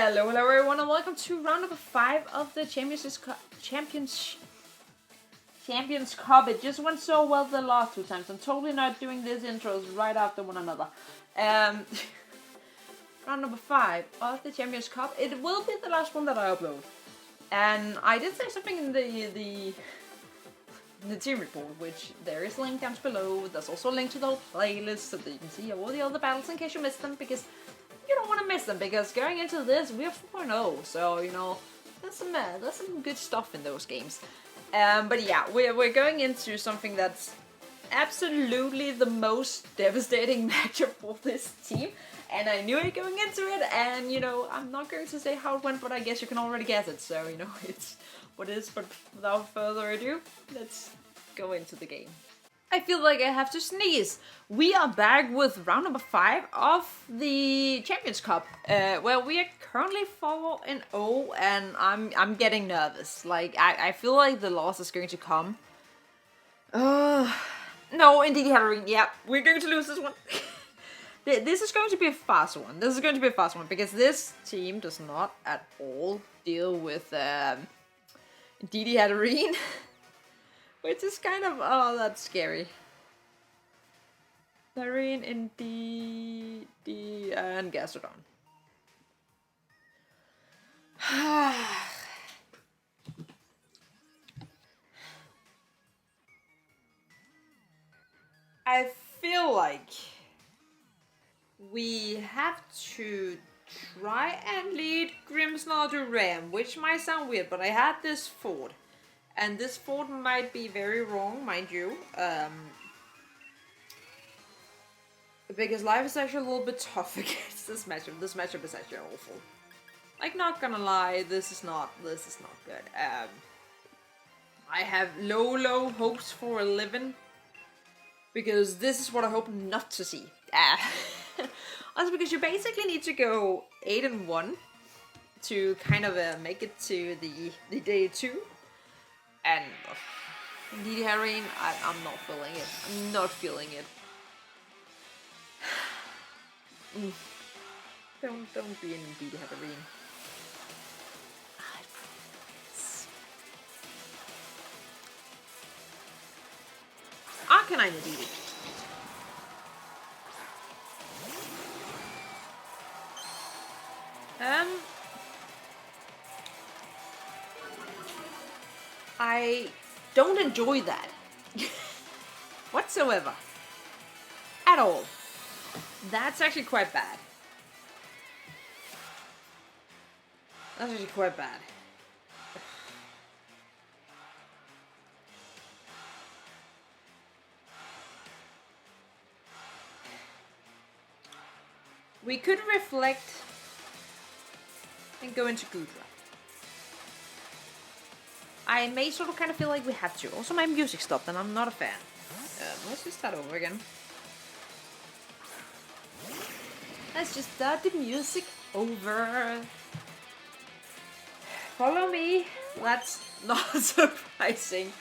Hello everyone and welcome to round number 5 of the Champions Cup. It just went so well the last 2 times. I'm totally not doing these intros right after one another. Round number 5 of the Champions Cup. It will be the last one that I upload. And I did say something in the team report, which there is a link down below. There's also a link to the whole playlist so that you can see all the other battles in case you missed them, because you don't want to miss them, because going into this we're 4-0, so you know there's some good stuff in those games. But yeah, we're going into something that's absolutely the most devastating matchup for this team, and I knew it going into it. And you know, I'm not going to say how it went, but I guess you can already guess it. So you know, it's what it is. But without further ado, let's go into the game. I feel like I have to sneeze. We are back with round number 5 of the Champions Cup, where we are currently 4-0, and I'm getting nervous. Like I feel like the loss is going to come. No, Indeedee Hatterene. Yeah, we're going to lose this one. This is going to be a fast one. This is going to be a fast one because this team does not at all deal with Indeedee Hatterene. Which is kind of, oh, that's scary. Hatterene, Indeedee, and Gastrodon. I feel like we have to try and lead Grimmsnarl to Ram, which might sound weird, but I had this fort. And this fort might be very wrong, mind you, because life is actually a little bit tough against this matchup. This matchup is actually awful. Like, not gonna lie, this is not good. I have low hopes for 11, because this is what I hope not to see. Also, because you basically need to go 8-1 to kind of make it to the day 2. And Indeedee Hatterene, I'm not feeling it. I'm not feeling it. Don't be an Indeedee Hatterene. Arcanine Indeedee. I don't enjoy that whatsoever. At all. That's actually quite bad. That's actually quite bad. We could reflect and go into Gudra. I may sort of kind of feel like we have to. Also, my music stopped and I'm not a fan. Let's just start over again. Let's just start the music over. Follow me. That's not surprising.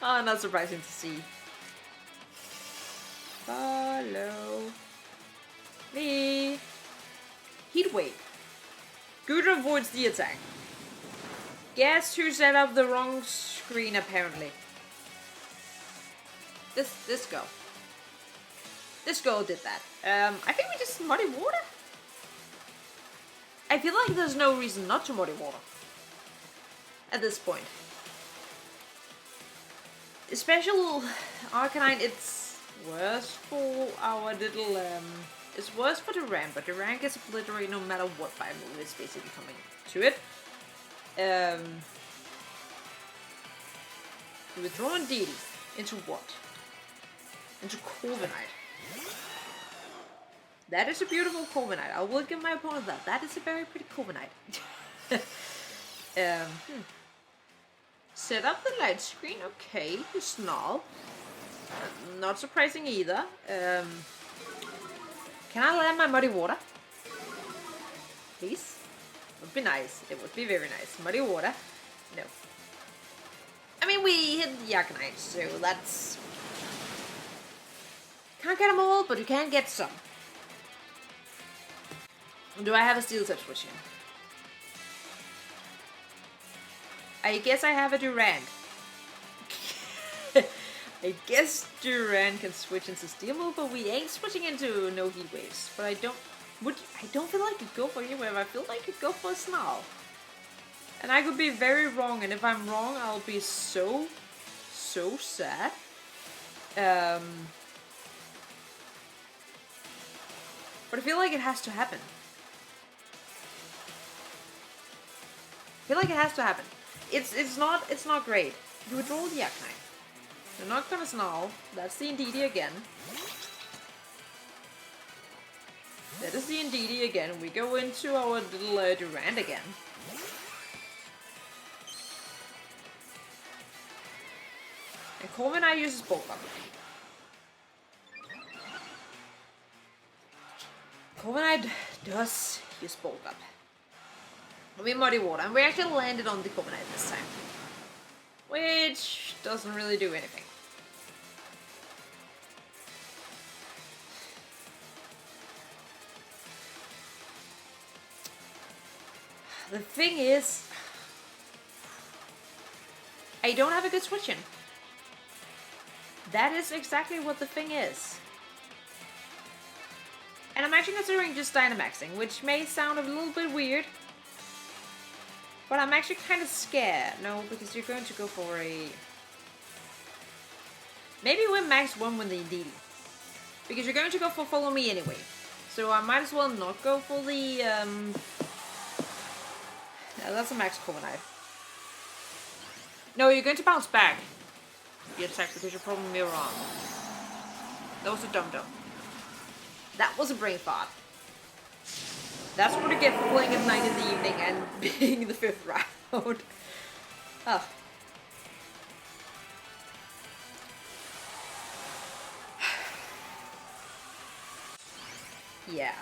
Oh, not surprising to see. Follow me. Heat wave. Gudra avoids the attack. Guess who set up the wrong screen, apparently. This girl. This girl did that. I think we just muddy water. I feel like there's no reason not to muddy water at this point. Special Arcanine, it's worse for our little, it's worse for the Ram, but the Ram gets obliterated no matter what fire move is basically coming to it. We withdraw Indeedee into what? Into Corviknight. That is a beautiful Corviknight. I will give my opponent that. That is a very pretty Corviknight. Set up the light screen. Okay, Snarl. Not surprising either. Can I land my muddy water? Please? Would be nice. It would be very nice. Muddy water. No. I mean, we hit the Arcanine, so that's... Can't get them all, but you can get some. Do I have a steel type switch here? I guess I have a Durand. I guess Durand can switch into Steel Move, but we ain't switching into no Heat Waves. But I don't feel like I could go for Heat Wave. I feel like I could go for a Snarl. And I could be very wrong, and if I'm wrong, I'll be so sad. But I feel like it has to happen. I feel like it has to happen. It's not great. You would roll the Arcanine. You're not gonna Snarl. That's the Indeedee again. That is the Indeedee again. We go into our little Durand again. And Corviknight uses Bulk Up. Corviknight does use Bulk Up. We Muddy Water, and we actually landed on the Corviknight this time. Which doesn't really do anything. The thing is, I don't have a good switch in. That is exactly what the thing is. And I'm actually considering just Dynamaxing, which may sound a little bit weird. But I'm actually kind of scared. No, because you're going to go for a... Maybe win max 1 with the Indeedee. Because you're going to go for Follow Me anyway. So I might as well not go for the... Yeah, that's a max Corviknight. No, you're going to bounce back. The attack because you're probably me wrong. That was a dum-dum. That was a brain fart. That's what you get for playing at 9 in the evening and being the 5th round. Oh. Yeah.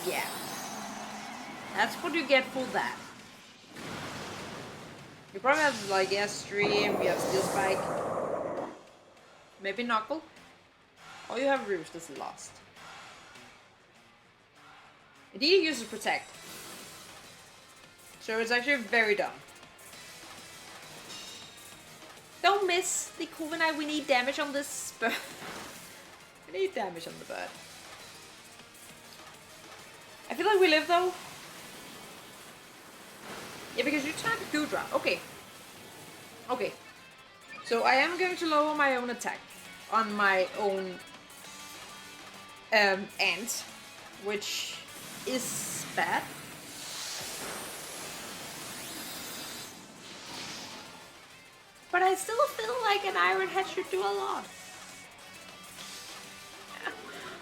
Yeah. That's what you get for that. You probably have like Airstream, you have Steel Spike, maybe Knuckle, or you have Roost that's lost. Indeedee uses Protect, so it's actually very dumb. Don't miss the Corviknight. We need damage on this bird. We need damage on the bird. I feel like we live though. Yeah, because you type Goodra. Okay. Okay. So I am going to lower my own attack on my own ant, which is bad. But I still feel like an Iron Head should do a lot.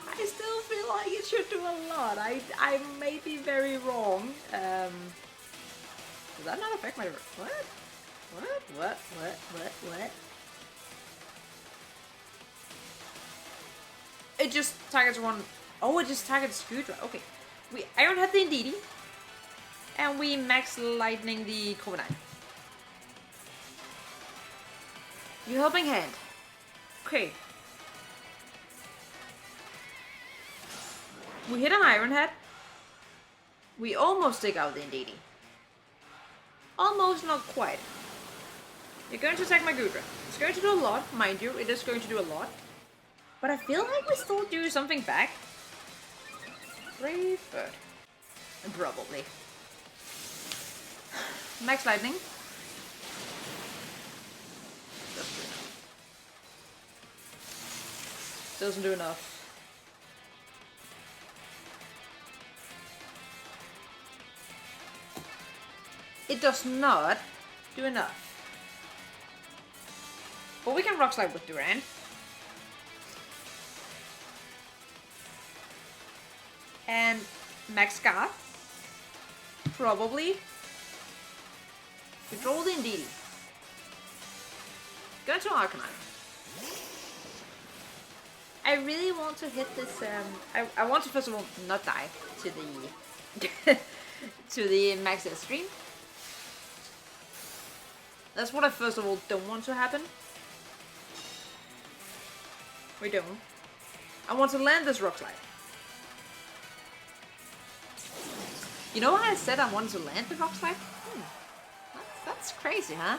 I still feel like it should do a lot. I may be very wrong. Does that not affect my... What? What? It just targets one... Oh, it just targets Goodra. Okay. We Iron Head the Indeedee. And we Max Lightning the Corviknight. You Helping Hand. Okay. We hit an Iron Head. We almost take out the Indeedee. Almost, not quite. You're going to attack my Goodra. It's going to do a lot, mind you. It is going to do a lot. But I feel like we still do something back. Brave Bird. Probably. Max Lightning. Doesn't do enough. It does not do enough. But we can Rock Slide with Durand. And Max Guard. Probably. Control the Indeedee. Go to Arcanine. I really want to hit this, I want to first of all not die to the to the Max Airstream. That's what I first of all don't want to happen. We don't. I want to land this Rock Slide. You know how I said I wanted to land the rock slide? That's crazy, huh?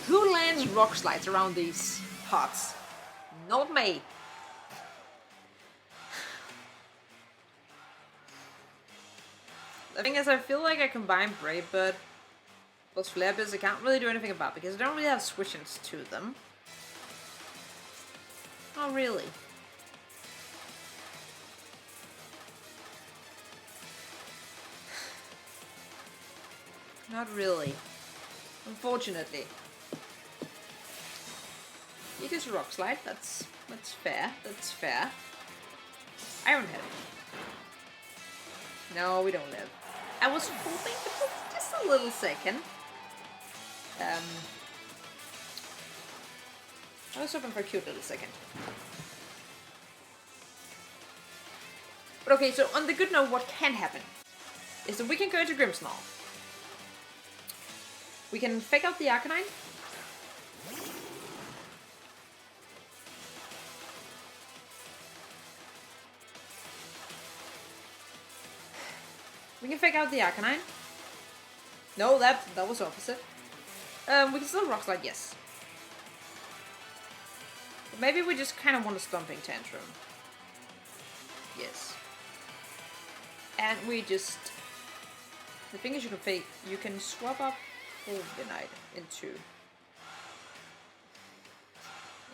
Who lands rock slides around these parts? Not me. The thing is, I feel like I combine Brave Bird plus Flare Biz I can't really do anything about because I don't really have switch-ins to them. Oh, really? Not really. Unfortunately. It is a rock slide, that's fair, that's fair. Iron Head. No, we don't live. I was hoping for just a little second. I was hoping for a cute little second. But okay, so on the good note, what can happen is that we can go into Grimmsnarl. We can fake out the Arcanine. We can fake out the Arcanine. No, that was opposite. We can still Rock Slide, yes. But maybe we just kind of want a Stomping Tantrum. Yes. And we just... The thing is, you can swap up Wolfenite into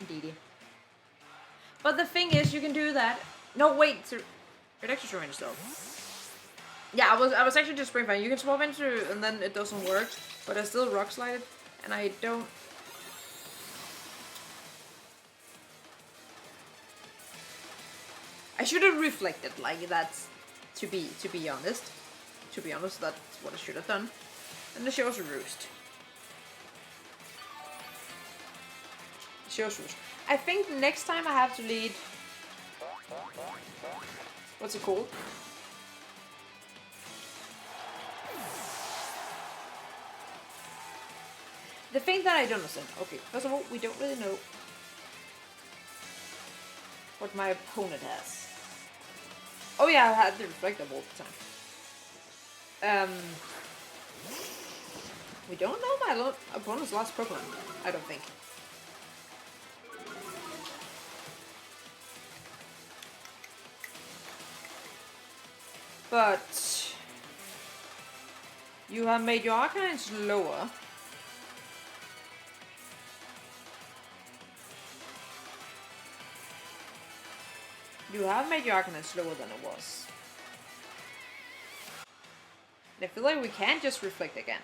Indeedee. But the thing is, you can do that. No, wait, it actually range though. Yeah, I was actually just Spring Fire. You can swap into, and then it doesn't work, but I still Rock Slide it, and I don't. I should have reflected like that. To be honest, that's what I should have done. And the show's a roost. I think next time I have to lead. What's it called? The thing that I don't understand. Okay, first of all, we don't really know what my opponent has. Oh yeah, I had the reflector all the time. We don't know my opponent's last Pokemon, I don't think. But you have made your Arcanines lower. You have made your Arcanine slower than it was. And I feel like we can't just reflect again.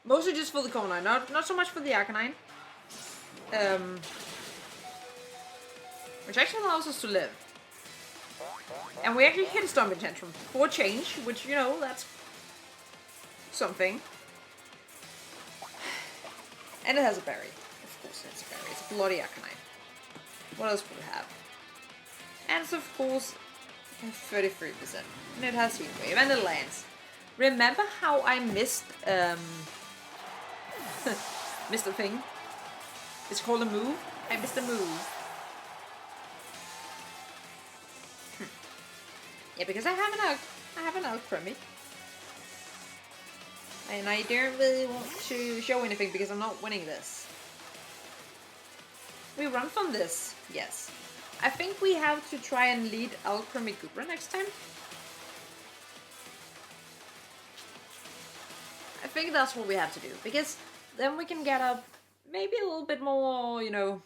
Mostly just for the Conine, not so much for the Arcanine. Which actually allows us to live. And we actually hit a Stomping Tantrum for a change, which, you know, that's something. And it has a berry. Of course it has a berry. It's a bloody Arcanine. What else would we have? And it's of course 33%. And it has Heat Wave and it lands. Remember how I missed missed a thing? It's called a move? I missed a move. Yeah, because I have an Alchemy. And I don't really want to show anything because I'm not winning this. We run from this, yes. I think we have to try and lead Alchemy Gubra next time. I think that's what we have to do, because then we can get up maybe a little bit more, you know,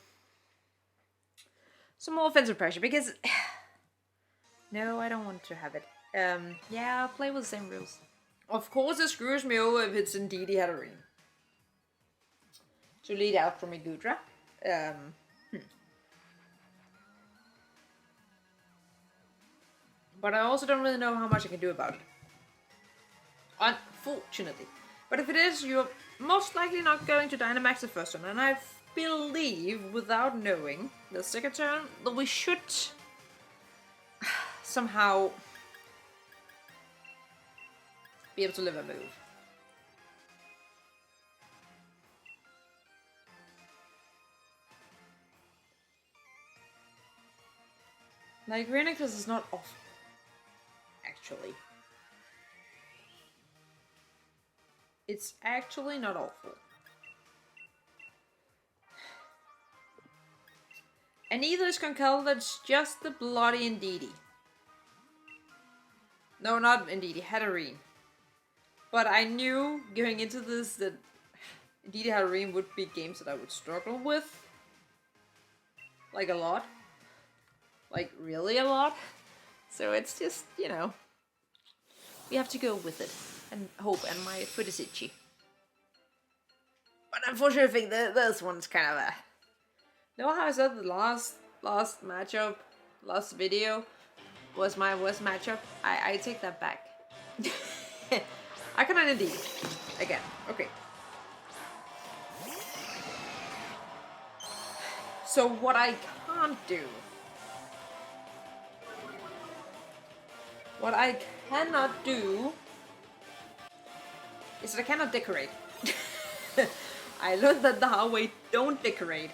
some more offensive pressure, because... No, I don't want to have it. Yeah, I'll play with the same rules. Of course it screws me over if it's Indeedee Hatterene. To lead out from Gudra. But I also don't really know how much I can do about it. Unfortunately. But if it is, you're most likely not going to Dynamax the first one. And I believe, without knowing, the second turn, that we should somehow be able to live a move. Like, Renexus is not awful. Actually. It's actually not awful. And neither is Conkel, that's just the bloody Indeedee. No, not Indeedee, Hatterene. But I knew going into this that Indeedee Hatterene would be games that I would struggle with. Like a lot. Like really a lot. So it's just, you know, we have to go with it and hope, and my foot is itchy. But unfortunately I think that this one's kind of a... Know how I said the last matchup, last video was my worst matchup? I take that back. I cannot indeed. Again. Okay. So what I can't do... What I cannot do... is that I cannot decorate. I learned that the hard way. Don't decorate.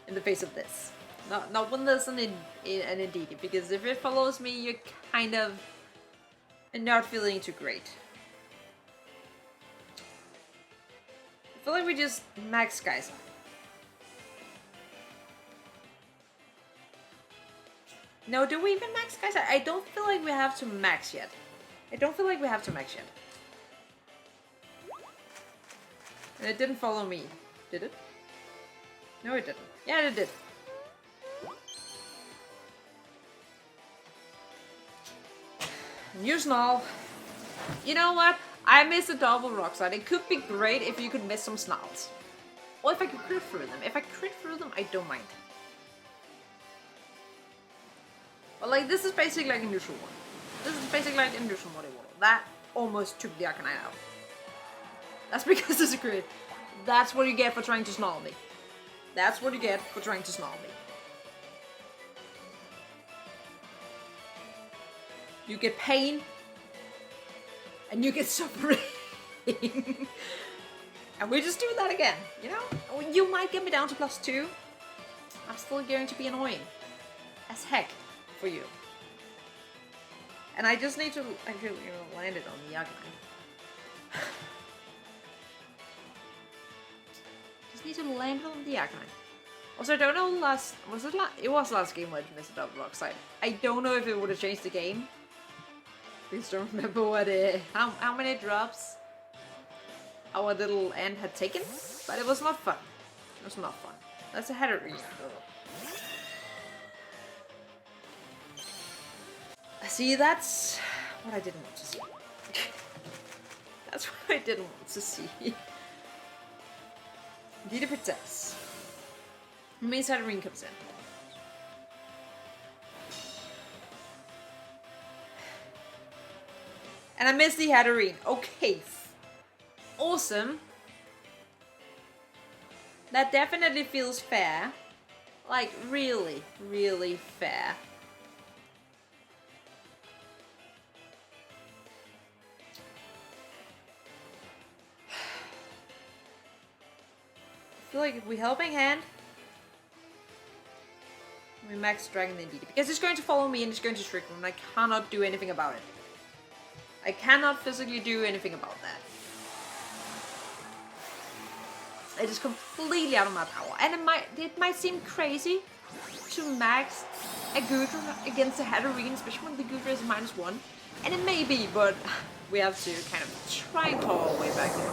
In the face of this. Not when there's an Indeedee, because if it follows me, you're kind of not feeling too great. I feel like we just max guys. No, do we even max guys? I don't feel like we have to max yet. And it didn't follow me, did it? No, it didn't. Yeah, it did. New Snarl. You know what? I missed a double rock slide. It could be great if you could miss some Snarls. Or if I could crit through them. If I crit through them, I don't mind. But like, this is basically like a neutral one. This is basically like a neutral Muddy Water. That almost took the Arcanine out. That's because it's a crit. That's what you get for trying to Snarl me. That's what you get for trying to Snarl me. You get pain. And you get suffering. And we just do that again, you know? You might get me down to +2. I'm still going to be annoying. As heck for you. And I just need to actually, you know, land it on the Arcanine. Just need to land it on the Arcanine. Also, I don't know it was last game where I missed a double rock slide. I don't know if it would have changed the game. Please don't remember what how many drops our little ant had taken, but it was not fun. It was not fun. That's a Hatterene. See, that's what I didn't want to see. That's what I didn't want to see. Indeedee protects. Means Hatterene comes in. And I missed the Hatterene. Okay. Awesome. That definitely feels fair. Like, really, really fair. I feel like if we helping hand, we max Dragon Indeedee. Because it's going to follow me and it's going to trick me and I cannot do anything about it. I cannot physically do anything about that. It is completely out of my power. And it might seem crazy to max a Goodra against a Hatterene, especially when the Goodra is -1. And it may be, but we have to kind of try and claw our way back in.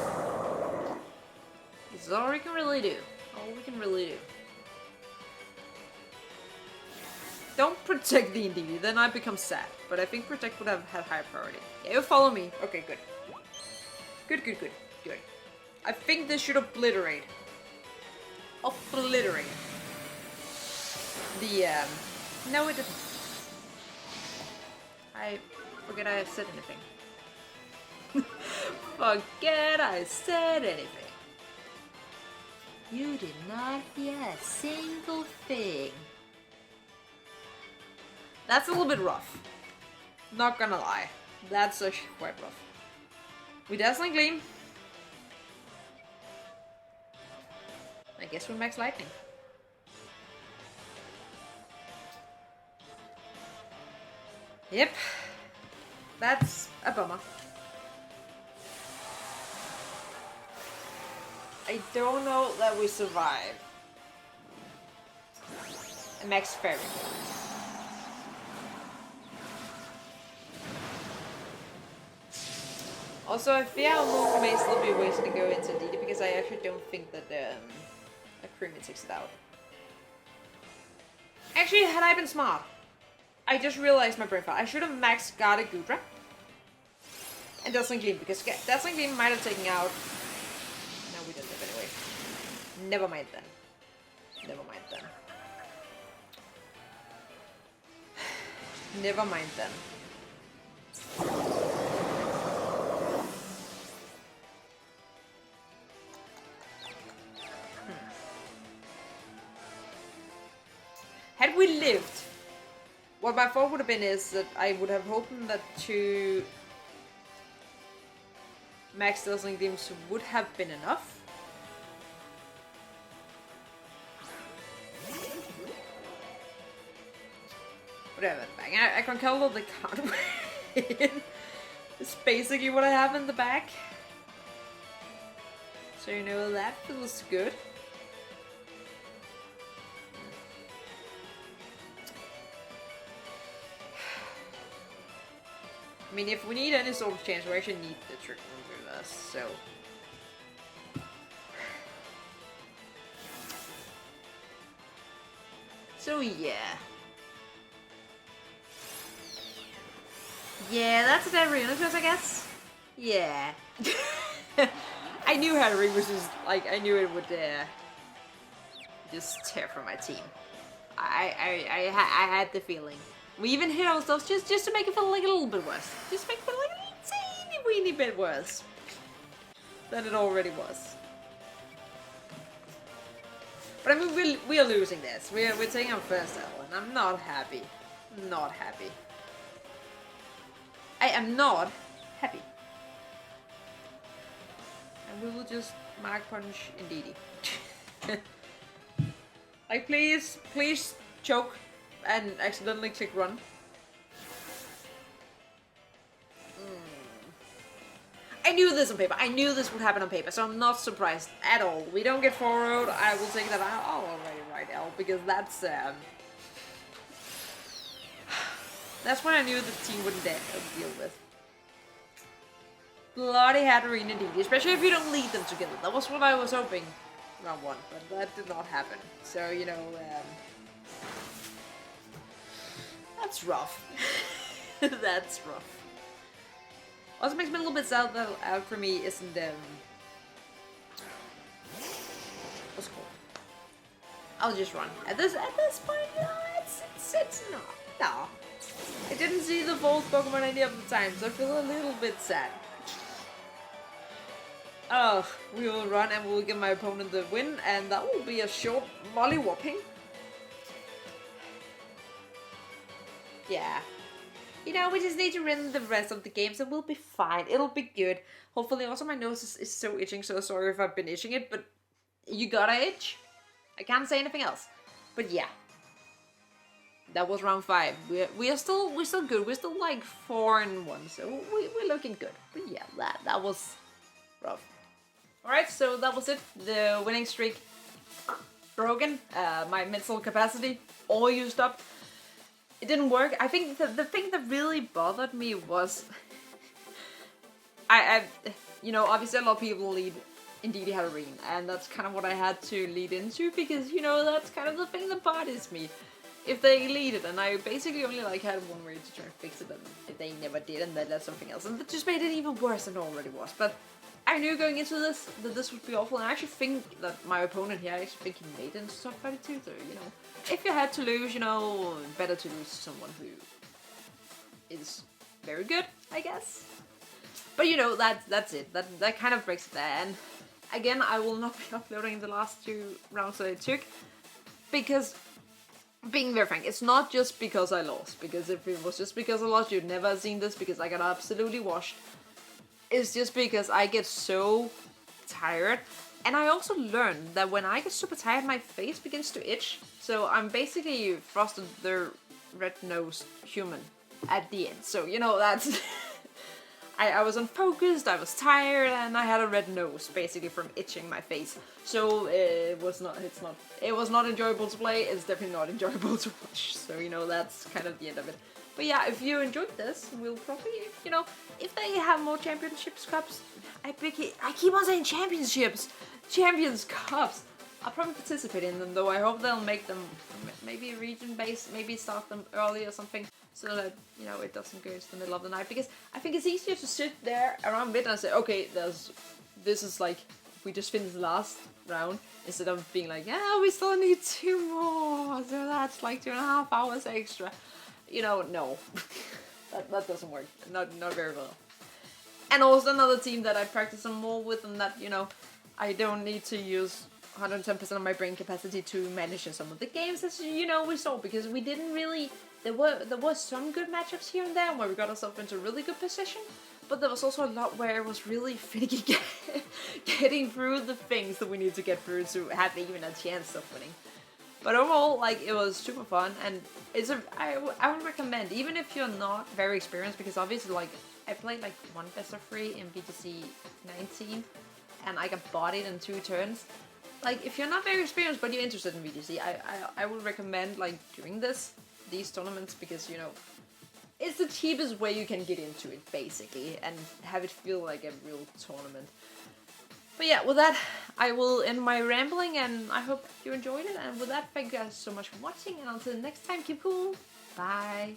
This is all we can really do. All we can really do. Don't protect the Indeedee, then I become sad. But I think protect would have had higher priority. Yeah, you follow me. Okay, good. Good. I think this should obliterate. Obliterate. The, no it didn't. I forget I said anything. Forget I said anything. You did not hear a single thing. That's a little bit rough. Not gonna lie. That's actually quite rough. We Dazzling Gleam. I guess we max Lightning. Yep. That's a bummer. I don't know that we survive. Max Ferry. Also, I fear our move may still be wasted to go into Indeedee because I actually don't think that a creamer takes it out. Actually, had I been smart, I just realized my brain fart. I should have maxed Guarded Gudra and Dazzling Gleam because Dazzling Gleam might have taken out. No, we didn't live anyway. Never mind then. Never mind then. Never mind then. Had we lived, what my thought would have been is that I would have hoped that 2 max Dazzling Gleams would have been enough. Whatever, I can call the can't win. It's basically what I have in the back. So you know that feels good. I mean, if we need any sort of change, we actually need the trick room with us, so. So yeah. Yeah, that's an arena twist, I guess. Yeah. I knew Hatterene was just, like, I knew it would, just tear from my team. I had the feeling. We even hit ourselves just to make it feel like a little bit worse. Just make it feel like a teeny weeny bit worse than it already was. But I mean, we're losing this. We're taking our first L, and I'm not happy. Not happy. I am not happy. And we will just Mark Punch Indeedee. Like, please choke and accidentally click run. I knew this on paper. I knew this would happen on paper, so I'm not surprised at all. We don't get 4-0'd. I will take that out. I'll already write L because that's what I knew the team wouldn't deal with. Bloody Hatterene Indeedee, especially if you don't lead them together. That was what I was hoping round 1, but that did not happen. So, you know, that's rough. That's rough. Also makes me a little bit sad that out for me isn't what's it called? I'll just run. At this point, you know, it's not. No. I didn't see the fourth Pokemon any of the time, so I feel a little bit sad. Oh, we will run and we'll give my opponent the win, and that will be a short mollywhopping. Yeah. You know, we just need to win the rest of the games and we'll be fine. It'll be good. Hopefully, also my nose is so itching, so sorry if I've been itching it, but you gotta itch. I can't say anything else. But yeah. That was round 5. We're still good. We're still like 4-1, so we're looking good. But yeah, that was rough. Alright, so that was it. The winning streak broken. My mental capacity all used up. It didn't work. I think the thing that really bothered me was you know, obviously a lot of people lead Indeedee Hatterene, and that's kind of what I had to lead into because, you know, that's kind of the thing that bothers me. If they lead it, and I basically only like had one way to try and fix it, and if they never did, and then that's something else, and that just made it even worse than it already was. But I knew going into this that this would be awful, and I actually think that my opponent here, I actually think he made it into top 32, so, you know, if you had to lose, you know, better to lose to someone who is very good, I guess. But, you know, that's it. That kind of breaks it there, and again, I will not be uploading the last 2 rounds that I took, because, being very frank, it's not just because I lost, because if it was just because I lost, you'd never have seen this, because I got absolutely washed. It's just because I get so tired, and I also learned that when I get super tired, my face begins to itch, so I'm basically Frosted the Red-Nosed Human. at the end. So, you know, that's... I was unfocused, I was tired, and I had a red nose, basically, from itching my face. So, it was not enjoyable to play, it's definitely not enjoyable to watch. So, you know, that's kind of the end of it. But yeah, if you enjoyed this, we'll probably, you know, if they have more Championships Cups, I keep on saying Champions Cups. I'll probably participate in them, though. I hope they'll make them maybe region-based, maybe start them early or something, so that, you know, it doesn't go into the middle of the night. Because I think it's easier to sit there around midnight and say, okay, this is like, we just finished the last round, instead of being like, yeah, we still need 2 more, so that's like 2.5 hours extra. You know, no. that doesn't work. Not very well. And also another team that I practice some more with, and that, you know, I don't need to use 110% of my brain capacity to manage in some of the games, as you know we saw, because we didn't really... There was some good matchups here and there where we got ourselves into a really good position, but there was also a lot where it was really finicky getting through the things that we need to get through to have even a chance of winning. But overall, like, it was super fun, and I would recommend, even if you're not very experienced, because obviously, like, I played like 1 best of 3 in VGC 19, and I got bodied in 2 turns. Like, if you're not very experienced but you're interested in VGC, I would recommend, like, doing these tournaments, because, you know, it's the cheapest way you can get into it, basically, and have it feel like a real tournament. But yeah, with that, I will end my rambling, and I hope you enjoyed it, and with that, thank you guys so much for watching, and until next time, keep cool, bye!